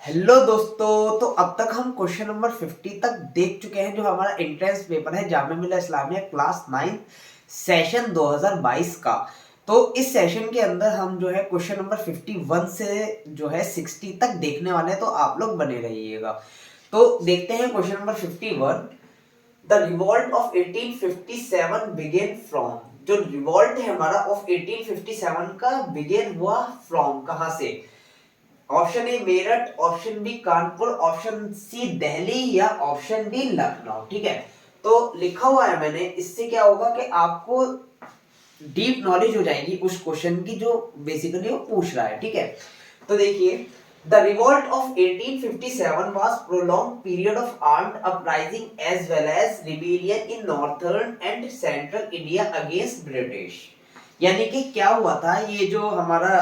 Hello दोस्तों, तो अब तक हम क्वेश्चन नंबर 50 तक देख चुके हैं। जो हमारा एंट्रेंस पेपर है जामिया मिल्लिया इस्लामिया क्लास 9 सेशन 2022 का। तो इस सेशन के अंदर हम जो है क्वेश्चन नंबर 51 से जो है 60 तक देखने वाले हैं, तो आप लोग बने रहिएगा। तो देखते हैं question number 51। The revolt of 1857 began from. जो रिवॉल्ट है हमारा ऑफ 1857 का बिगेन हुआ फ्रॉम कहां से? Option A Meerut, option B Kanpur, option C Delhi या ऑप्शन डी लखनऊ। ठीक है, तो लिखा हुआ है मैंने। इससे क्या होगा कि आपको डीप नॉलेज हो जाएगी उस क्वेश्चन की जो बेसिकली वो पूछ रहा है। ठीक है, तो देखिए, the revolt of 1857 was prolonged period of armed uprising as well as rebellion in northern and central India against British। यानी कि क्या हुआ था, ये जो हमारा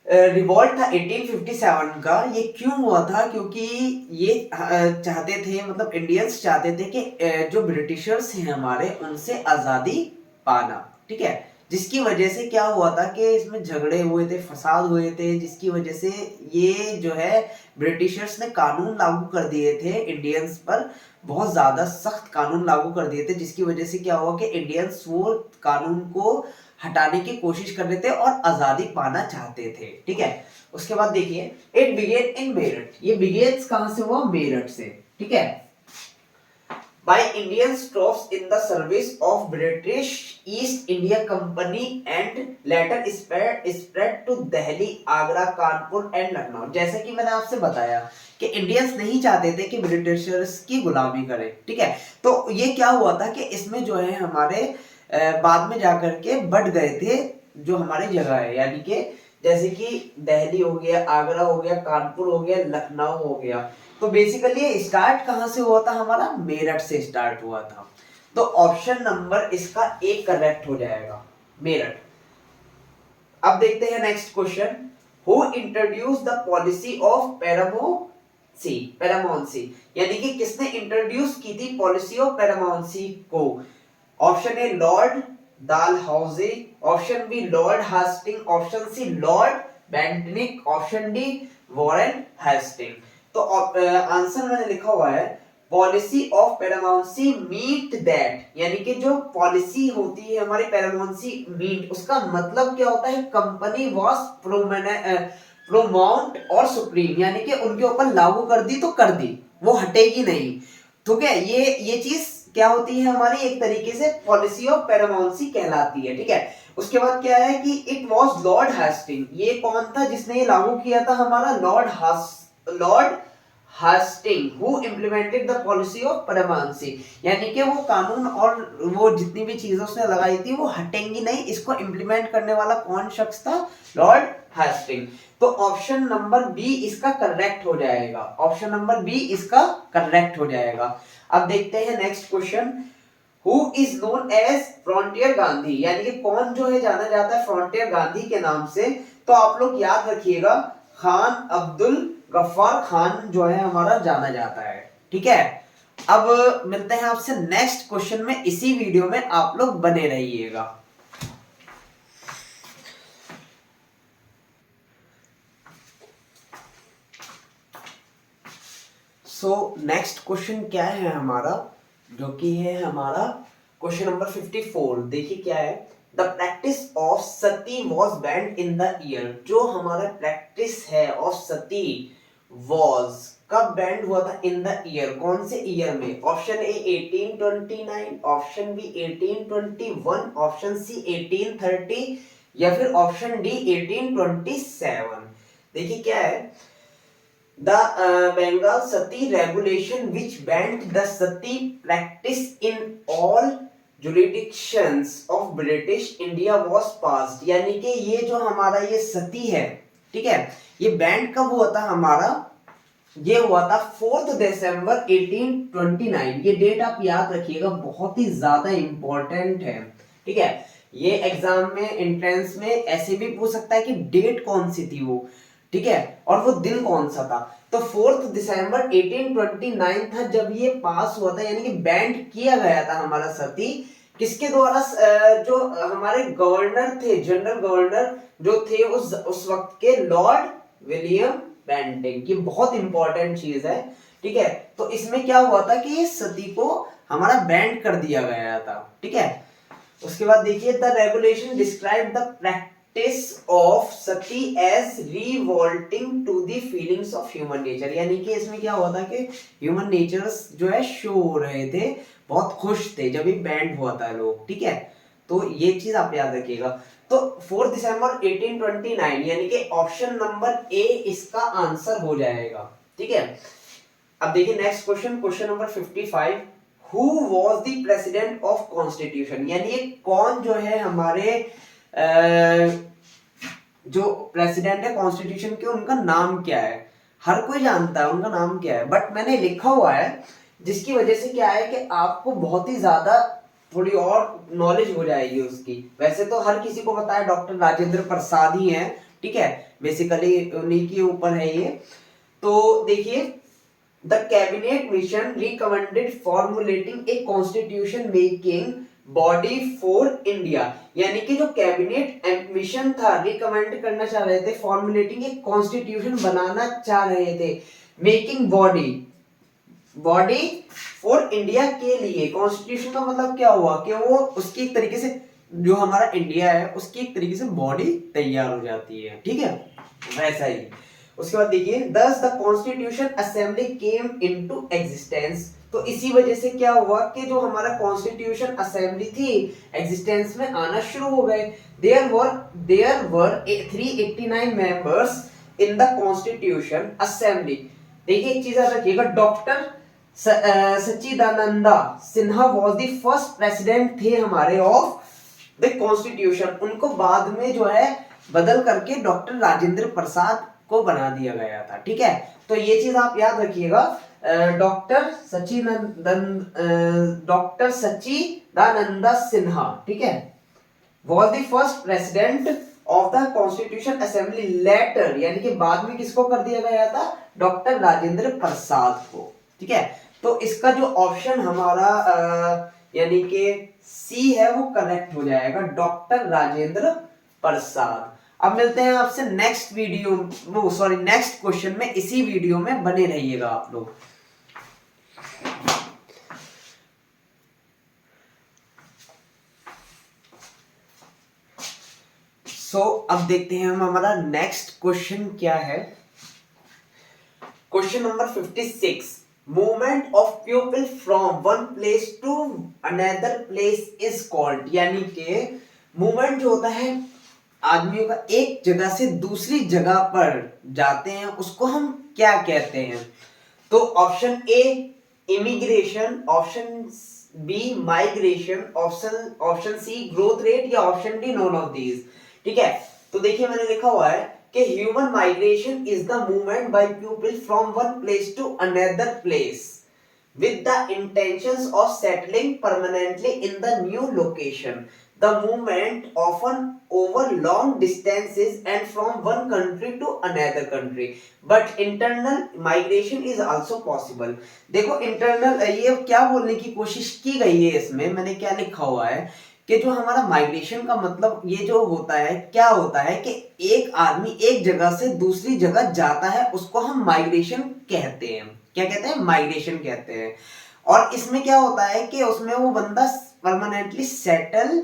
रिवॉल्ट था 1857 का, ये क्यों हुआ था? क्योंकि ये चाहते थे, मतलब इंडियंस चाहते थे कि जो ब्रिटिशर्स हैं हमारे, उनसे आजादी पाना। ठीक है, जिसकी वजह से क्या हुआ था कि इसमें झगड़े हुए थे, फसाद हुए थे, जिसकी वजह से ये जो है ब्रिटिशर्स ने कानून लागू कर दिए थे इंडियंस पर। बहुत ज्यादा सख्त कानून लागू कर दिए थे, जिसकी वजह से क्या हुआ कि इंडियंस वो कानून को हटाने की कोशिश कर रहे थे और आजादी पाना चाहते थे। ठीक है, उसके बाद देखिए, इट बिगेन इन मेरठ। ये बिगेन्स कहां से हुआ? मेरठ से। ठीक है, by Indian troops in the service of British East India Company and later spread to Delhi, Agra, Kanpur and Lucknow। जैसे कि मैंने आपसे बताया कि इंडियंस नहीं चाहते थे कि ब्रिटिशर्स की गुलामी करें। ठीक है, तो ये क्या हुआ था कि इसमें जो है हमारे बाद में जाकर के बढ़ गए थे जो हमारी जगह है, यानी कि जैसे कि दिल्ली हो गया, आगरा हो गया, कानपुर हो गया, लखनऊ हो गया। तो बेसिकली ये स्टार्ट कहां से हुआ था? हमारा मेरठ से स्टार्ट हुआ था। तो ऑप्शन नंबर इसका एक करेक्ट हो जाएगा, मेरठ। अब देखते हैं next question. Who introduce the policy of paramountcy? यानी कि किसने इंट्रोड्यूस की थी पॉलिसी ऑफ पैरामोन्सी को? Option A lord Dalhousie, option B lord Hastings, option C lord Bentinck, option D Warren Hastings. तो आंसर मैंने लिखा हुआ है policy of paramountcy meet that. यानी कि जो पॉलिसी होती है हमारी पैरामाउंसी मीट, उसका मतलब क्या होता है? कंपनी वॉज प्रोमाउंट और सुप्रीम, यानी कि उनके ऊपर लागू कर दी तो कर दी, वो हटेगी नहीं। ठीक है, ये चीज क्या होती है हमारी? एक तरीके से पॉलिसी ऑफ पैरामाउंसी कहलाती है। ठीक है, उसके बाद क्या है कि इट वाज लॉर्ड हास्टिंग। ये कौन था जिसने ये लागू किया था? हमारा Lord Hastings who implemented the policy of paramountcy. यानी कि वो कानून और वो जितनी भी चीजें उसने लगाई थी वो हटेंगी नहीं, इसको इम्प्लीमेंट करने वाला कौन शख्स था? Lord Hasting. तो ऑप्शन नंबर बी इसका करेक्ट हो जाएगा। ऑप्शन नंबर बी इसका करेक्ट हो जाएगा। अब देखते हैं next question. Who is known as frontier Gandhi? यानी कि कौन जो है जाना जाता है फ्रंटियर गांधी के नाम से? तो आप लोग याद रखिएगा, खान अब्दुल गफ्फार खान जो है हमारा जाना जाता है। ठीक है, अब मिलते हैं आपसे नेक्स्ट क्वेश्चन में। इसी वीडियो में आप लोग बने रहिएगा। सो नेक्स्ट क्वेश्चन क्या है हमारा? जो कि है हमारा क्वेश्चन नंबर 54। देखिए क्या है, the practice of sati was banned in the year. जो हमारा प्रैक्टिस है ऑफ सती वॉज कब बैंड हुआ था? इन द ईयर, कौन से ईयर में? Option A 1829, option B 1821, option C 1830 या फिर ऑप्शन डी 1827। देखिए क्या है, the Bengal Sati regulation which banned the sati practice in all jurisdictions of British India was passed। यानी कि ये जो हमारा ये सती है, ठीक है, ये बैंड कब हुआ था हमारा? ये हुआ था 4 दिसंबर 1829। ये डेट आप याद रखिएगा, बहुत ही ज्यादा इंपॉर्टेंट है। ठीक है, ये एग्जाम में एंट्रेंस में ऐसे भी पूछ सकता है कि डेट कौन सी थी वो। ठीक है, और वो दिन कौन सा था? तो 4 दिसंबर 1829 था जब ये पास हुआ था, यानी कि बैंड किया गया था हमारा सती। किसके द्वारा? जो हमारे गवर्नर थे, जनरल गवर्नर जो थे उस वक्त के, लॉर्ड विलियम बेंटिक। ये बहुत इंपॉर्टेंट चीज है, ठीक है। तो इसमें क्या हुआ था कि सती को हमारा बैंड कर दिया गया था, ठीक है। उसके बाद देखिए, the regulation describe the practice of sati as revolting to the feelings of human nature. यानी कि इसमें क्या हुआ था कि ह्यूमन नेचर्स जो है शो हो रहे थे, बहुत खुश थे जब ये बैंड हुआ था लोग, ठीक है। तो ये चीज आप याद रखिएगा। तो 4 दिसंबर 1829 यानी कि ऑप्शन नंबर ए इसका आंसर हो जाएगा, ठीक है। अब देखिए next question, question number 55, who was the president of constitution. यानी कौन जो है हमारे जो प्रेसिडेंट है कॉन्स्टिट्यूशन के, उनका नाम क्या है। हर कोई जानता है उनका नाम क्या है, बट मैंने लिखा हुआ है जिसकी वजह से क्या है कि आपको बहुत ही ज्यादा थोड़ी और नॉलेज हो जाएगी उसकी। वैसे तो हर किसी को पता है, डॉक्टर राजेंद्र प्रसाद ही हैं, ठीक है। बेसिकली उन्हीं के ऊपर है ये। तो देखिए, the cabinet mission recommended formulating a constitution making body for India. यानी कि जो कैबिनेट मिशन था, रिकमेंड करना चाह रहे थे, फॉर्मुलेटिंग एक कॉन्स्टिट्यूशन बनाना चाह रहे थे, मेकिंग बॉडी फॉर इंडिया के लिए। कॉन्स्टिट्यूशन का मतलब क्या हुआ कि वो उसकी एक तरीके से, जो हमारा इंडिया है उसकी एक तरीके से बॉडी तैयार हो जाती है, ठीक है, वैसा ही। उसके बाद देखिए, दस the constitution assembly came into existence. तो इसी वजह से क्या हुआ कि जो हमारा कॉन्स्टिट्यूशन असेंबली थी एग्जिस्टेंस में आना शुरू हो गए। There were 389 members in the constitution assembly. देखिए एक चीज याद रखिएगा, doctor Sachchidananda Sinha was the first president थे हमारे ऑफ द कॉन्स्टिट्यूशन। उनको बाद में जो है बदल करके डॉक्टर राजेंद्र प्रसाद को बना दिया गया था, ठीक है। तो ये चीज आप याद रखिएगा, डॉक्टर सच्चिदानंदा सिन्हा, ठीक है, was the first president of the constitution assembly later। यानी कि बाद में किसको कर दिया गया था, डॉक्टर राजेंद्र प्रसाद को, ठीक है। तो इसका जो ऑप्शन हमारा यानी कि सी है वो करेक्ट हो जाएगा, डॉक्टर राजेंद्र प्रसाद। अब मिलते हैं आपसे नेक्स्ट वीडियो, वो सॉरी नेक्स्ट क्वेश्चन में। इसी वीडियो में बने रहिएगा आप लोग। अब देखते हैं हम हमारा नेक्स्ट क्वेश्चन क्या है। Question number 56, movement of people from one place to another place is called. यानी कि मूवमेंट जो होता है आदमियों का एक जगह से दूसरी जगह पर जाते हैं, उसको हम क्या कहते हैं। तो option A immigration, option B migration, option C growth rate, या option D none of these, ठीक है। तो देखिए मैंने लिखा हुआ है कि human migration is the movement by people from one place to another place with the intentions of settling permanently in the new location. The movement often over long distances and from one country to another country. But internal migration is also possible. देखो internal, ये क्या बोलने की कोशिश की गई है इसमें, मैंने क्या लिखा हुआ है कि जो हमारा माइग्रेशन का मतलब ये जो होता है, क्या होता है कि एक आदमी एक जगह से दूसरी जगह जाता है, उसको हम माइग्रेशन कहते हैं। क्या कहते हैं, माइग्रेशन कहते हैं। और इसमें क्या होता है कि उसमें वो बंदा परमानेंटली सेटल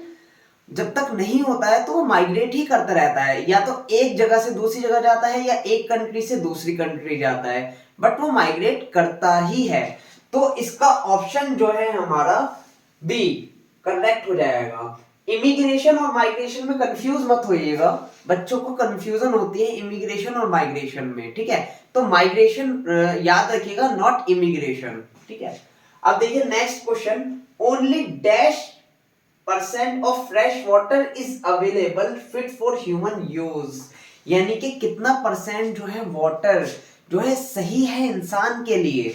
जब तक नहीं होता है तो वो माइग्रेट ही करता रहता है, या तो एक जगह से दूसरी जगह जाता है या एक कंट्री से दूसरी कंट्री जाता है, बट वो माइग्रेट करता ही है। तो इसका ऑप्शन जो है हमारा बी करेक्ट हो जाएगा। इमिग्रेशन और माइग्रेशन में कंफ्यूज मत होइएगा, बच्चों को कंफ्यूजन होती है इमिग्रेशन और माइग्रेशन में, ठीक है। तो माइग्रेशन याद रखिएगा, नॉट इमिग्रेशन, ठीक है। अब देखिए next question, only dash % of fresh water is available fit for human use. यानी कि कितना परसेंट जो है वाटर जो है सही है इंसान के लिए।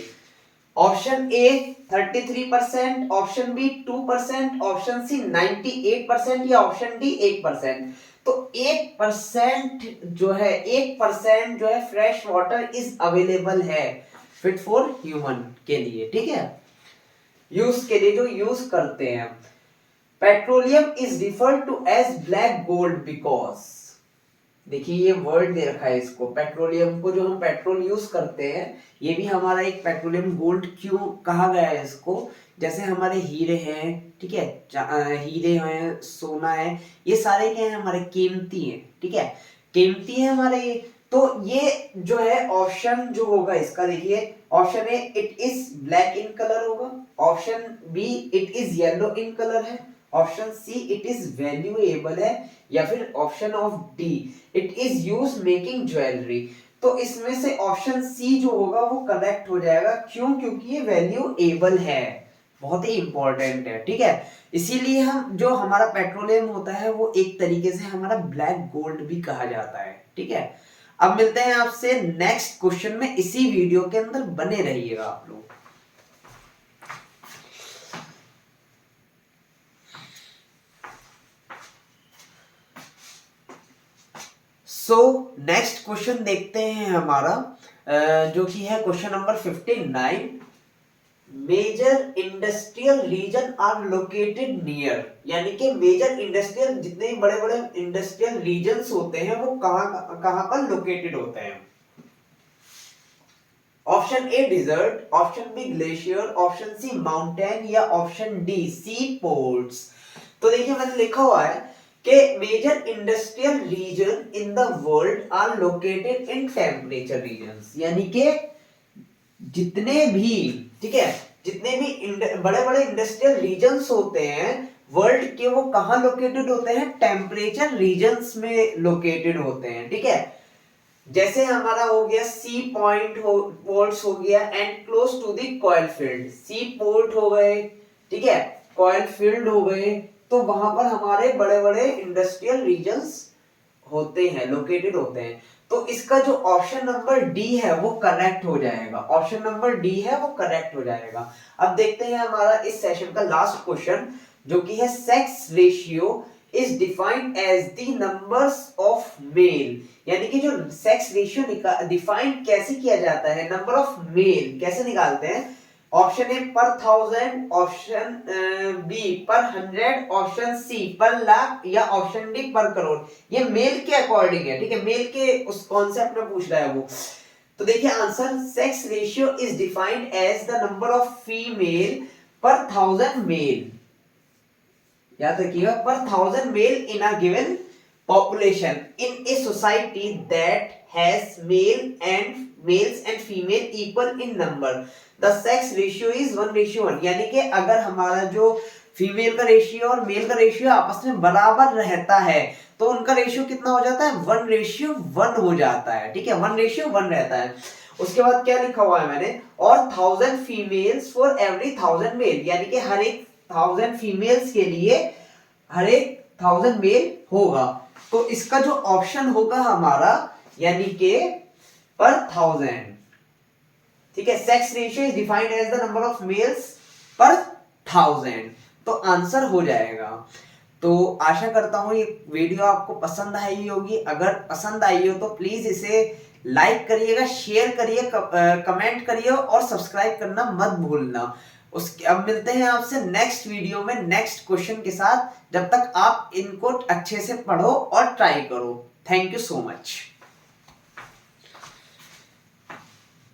Option A 33%, option B 2%, option C 98%, या ऑप्शन डी 1%। तो 1% जो है, 1% जो है फ्रेश वाटर इज अवेलेबल है फिट फॉर ह्यूमन के लिए, ठीक है, यूज के लिए जो यूज करते हैं। Petroleum is referred to as black gold because, देखिए ये वर्ड दे रखा है इसको, पेट्रोलियम को जो हम पेट्रोल यूज करते हैं, ये भी हमारा एक पेट्रोलियम गोल्ड क्यों कहा गया है इसको। जैसे हमारे हीरे हैं, ठीक है, हीरे हैं, सोना है, ये सारे क्या है हमारे कीमती हैं, ठीक है, कीमती है हमारे ये। तो ये जो है ऑप्शन जो होगा इसका, देखिए option A it is black in colour होगा, option B it is yellow in colour है, option C it is valuable है, या फिर option of D it is use making jewellery. तो इसमें से ऑप्शन सी जो होगा वो करेक्ट हो जाएगा, क्यों, क्योंकि ये वैल्यूएबल है, बहुत ही इंपॉर्टेंट है, ठीक है। इसीलिए हम जो हमारा पेट्रोलियम होता है वो एक तरीके से हमारा ब्लैक गोल्ड भी कहा जाता है, ठीक है। अब मिलते हैं आपसे नेक्स्ट क्वेश्चन में, इसी वीडियो के अंदर बने रहिएगा आप लोग। सो नेक्स्ट क्वेश्चन देखते हैं हमारा, जो कि है question number 59। Major industrial region are located near, यानी कि मेजर इंडस्ट्रियल जितने बड़े बड़े इंडस्ट्रियल रीजन्स होते हैं वो कहां कहां पर लोकेटेड होते हैं। Option A desert, option B glacier, option C mountain, या ऑप्शन डी सी पोर्ट्स। तो देखिए मैंने लिखा हुआ है कि major industrial region in the world are located in temperature regions, यानी कि जितने भी, ठीक है, जितने भी बड़े बड़े इंडस्ट्रियल रीजन्स होते हैं वर्ल्ड के, वो कहां लोकेटेड होते हैं, टेम्परेचर रीजन्स में लोकेटेड होते हैं, ठीक है। जैसे हमारा हो गया सी पॉइंट पोर्ट्स हो गया and close to the coal field, sea port हो गए, ठीक है, कॉइल फील्ड हो गए, तो वहां पर हमारे बड़े बड़े इंडस्ट्रियल रीजन्स होते हैं, लोकेटेड होते हैं। तो इसका जो ऑप्शन नंबर डी है वो करेक्ट हो जाएगा, ऑप्शन नंबर डी है वो करेक्ट हो जाएगा। अब देखते हैं हमारा इस सेशन का लास्ट क्वेश्चन, जो कि है sex ratio is defined as the numbers of male, यानी कि जो सेक्स रेशियो डिफाइन कैसे किया जाता है, नंबर ऑफ मेल कैसे निकालते हैं। ऑप्शन ए पर 1000, ऑप्शन बी पर 100, ऑप्शन सी पर लाख, या ऑप्शन डी पर करोड़। ये मेल के अकॉर्डिंग है, ठीक है, मेल के उस कॉन्सेप्ट में पूछ रहा है वो। तो देखिए answer, sex ratio is defined as the number of female per 1000 male, याद रखिएगा, per 1000 male in a given population in a society that has males and female equal in number, the sex ratio is 1:1, यानी कि अगर हमारा जो female का ratio और mail का रेशियो आपस में बराबर रहता है तो उनका रेशियो कितना हो जाता है, 1:1 हो जाता है, ठीक है, 1:1 रहता है। उसके बाद क्या लिखा हुआ है मैंने, और 1000 फीमेल्स फॉर एवरी 1000 मेल, यानी कि हर एक 1000 फीमेल्स के लिए हर एक 1000 मेल होगा। तो इसका जो ऑप्शन होगा हमारा, यानी कि पर 1000, ठीक है, sex ratio is defined as the number of males per 1000, तो आंसर हो जाएगा। तो आशा करता हूं ये वीडियो आपको पसंद आई होगी, अगर पसंद आई हो तो प्लीज इसे लाइक करिएगा, शेयर करिए, कमेंट करिए और सब्सक्राइब करना मत भूलना। उसके अब मिलते हैं आपसे नेक्स्ट वीडियो में नेक्स्ट क्वेश्चन के साथ, जब तक आप इनको अच्छे से पढ़ो और ट्राई करो। Thank you so much.